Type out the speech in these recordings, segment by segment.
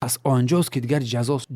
پس آنجاست که دیگر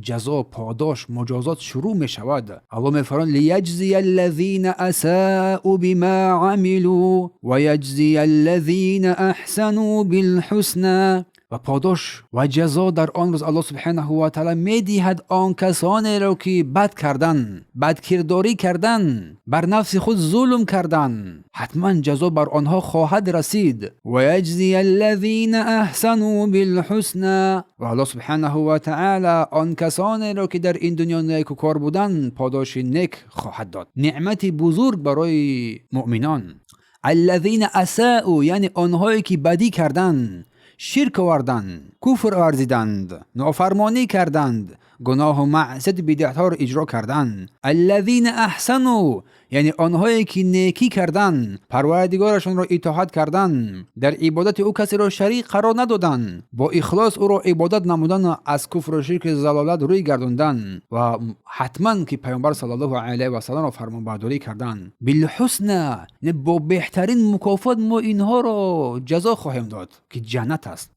جزا پاداش مجازات شروع می شود. الله می فرماید لیجزی الذین اساءوا بما عملوا و یجزی الذین احسنوا بالحسنى. و پاداش و جزا در آن روز الله سبحانه و تعالی می دهد آن کسانی را که بد کردن، بدکرداری کردن، بر نفس خود ظلم کردن، حتما جزا بر آنها خواهد رسید. و یجزی الذین احسنوا بالحسنى. و الله سبحانه و تعالی آن کسانی را که در این دنیا نیکوکار بودن پاداش نیک خواهد داد. نعمت بزرگ برای مؤمنان. الذین اساءوا یعنی آنهایی که بدی کردند، شرک آوردند، کفر ورزیدند، نافرمانی کردند، گناه و معصیت بدعت ها را اجرا کردند. الذین احسنوا یعنی آنهایی که نیکی کردند، پروردگارشان را اطاعت کردند، در عبادت او کسی را شریک قرار ندادند، با اخلاص او را عبادت نمودند، از کفر و شرک ضلالت روی گرداندند و حتما که پیامبر صلی الله علیه و سلم را فرمانبرداری کردند. بالحسنى با بهترین مکافات ما اینها را جزا خواهیم داد که جنت است.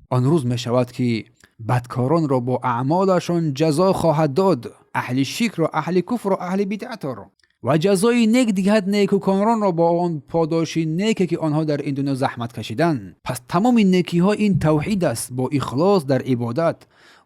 آن روز می شود که بدکاران را با اعمالشان جزا خواهد داد، اهل شرک را، اهل کفر را، اهل بدعت را، و جزای نیک دیگر نیکوکاران را با آن پاداش نیکی که آنها در این دنیا زحمت کشیدن. پس تمام نیکی ها این توحید است با اخلاص در عبادت،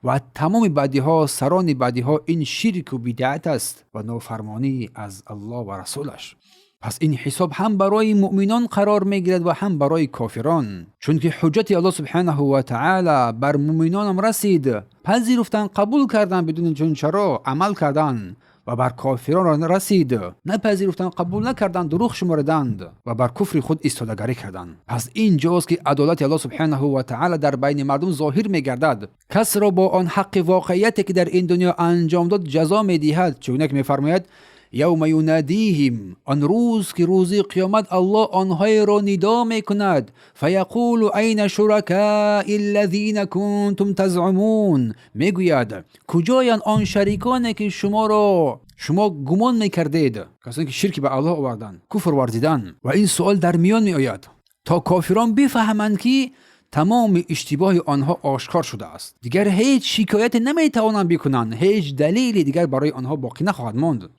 و تمام بدی ها، سران بدی ها این شرک و بدعت است و نافرمانی از الله و رسولش. پس این حساب هم برای مؤمنان قرار میگیرد و هم برای کافران، چون که حجت الله سبحانه و تعالی بر مؤمنان هم رسید، پذیرفتن، قبول کردن، بدون چون چرا عمل کردن، و بر کافران رسید، نپذیرفتن، قبول نکردند، دروغ شمردند و بر کفر خود ایستادگی کردند. پس اینجاست که عدالت الله سبحانه و تعالی در بین مردم ظاهر میگردد. کس را با آن حق واقعیتی که در این دنیا انجام داد جزا میدهد، چون که میفرماید یوم ینادیهم، آن روز که روز قیامت الله آنهای را ندا میکند، فیقول این شرکائی الذین کنتم تزعمون، میگوید کجایند آن شریکانی که شما گمان میکردید، کسانی که شرک به الله آوردند، کفر ورزیدند. و این سوال در میان میآید تا کافران بفهمند که تمام اشتباه آنها آشکار شده است، دیگر هیچ شکایت نمیتوانند بکنند، هیچ دلیلی دیگر برای آنها باقی نخواهد ماند.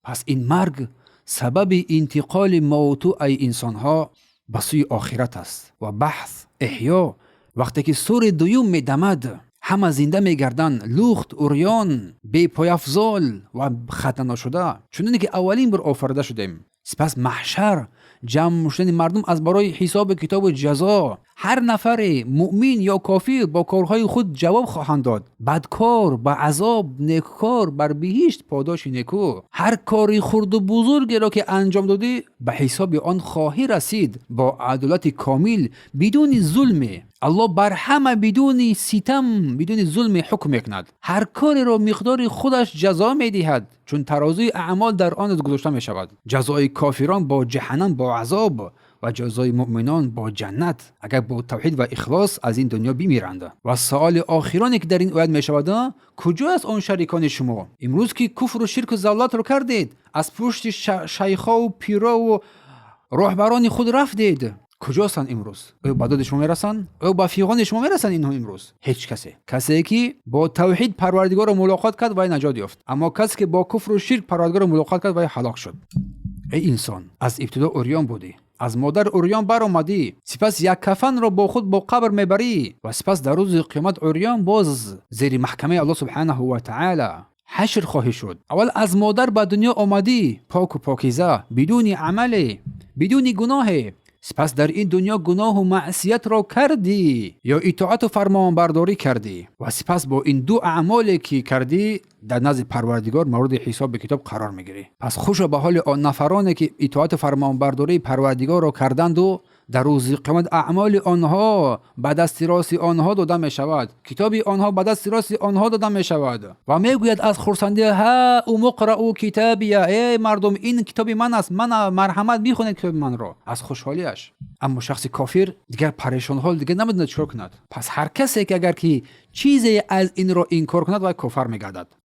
پس این مرگ سبب انتقال موتو ای انسانها به سوی آخرت است و بحث احیا. وقتی که سور دوم میدمد، همه زنده میگردند، لخت، عریان، بی پایافزال و ختنه شده، چون که اولین بار آفریده شدیم. سپس محشر، جمع شدن مردم از برای حساب کتاب جزا. هر نفر مؤمن یا کافر با کارهای خود جواب خواهند داد. بدکار به عذاب، نیکوکار بر بهشت پاداش نیکو. هر کاری خرد و بزرگی را که انجام دادی به حساب آن خواهی رسید، با عدالت کامل، بدون ظلم. الله بر همه بدون ستم، بدون ظلم حکم میکند. هر کاری را مقدار خودش جزا میدهد، چون ترازوی اعمال در آن گذاشته می شود. جزای کافران با جهنم با عذاب و جزای مؤمنان با جنت، اگر با توحید و اخلاص از این دنیا بمیرند. و سوال آخرانی که در این آیت می شود، کجا است آن شریکان شما؟ امروز که کفر و شرک و ضلالت رو کردید، از پشت شیخا و پیرا و راهبران خود رفتید، کجاستن امروز؟ او به داد شما میرسن؟ او به فیغان شما میرسن؟ اینها امروز هیچ کسی که با توحید پروردگار رو ملاقات کرد و نجات یافت، اما کسی که با کفر و شرک پروردگار رو ملاقات کرد و هلاک شد. ای انسان، از ابتدا عریان بودی، از مادر عریان بر آمدی، سپس یک کفن را با خود با قبر میبری و سپس در روز قیامت عریان باز زیر محکمه الله سبحانه و تعالی حشر خواهی شد. اول از مادر به دنیا آمدی پاک و پاکیزه، بدون عمل، بدون گناه، سپس در این دنیا گناه و معصیت را کردی یا اطاعت و فرمانبرداری کردی و سپس با این دو اعمالی که کردی در نزد پروردگار مورد حساب کتاب قرار میگیری. پس خوشا به حال آن نفرانی که اطاعت و فرمانبرداری پروردگار را کردند و در روز قیامت اعمال آنها به دست راست آنها داده می شود، کتاب آنها به دست راست آنها داده می شود و میگوید از خرسندی ها او مقرؤ کتابی، ای مردم این کتاب من است، من مرحمت میخونید کتاب من را، از خوشحالیش. اما شخص کافر دیگر پریشان حال، دیگر نمیدونه چیکار کند. پس هر کسی که اگر که چیزی از این را انکار کند و کافر میگردد.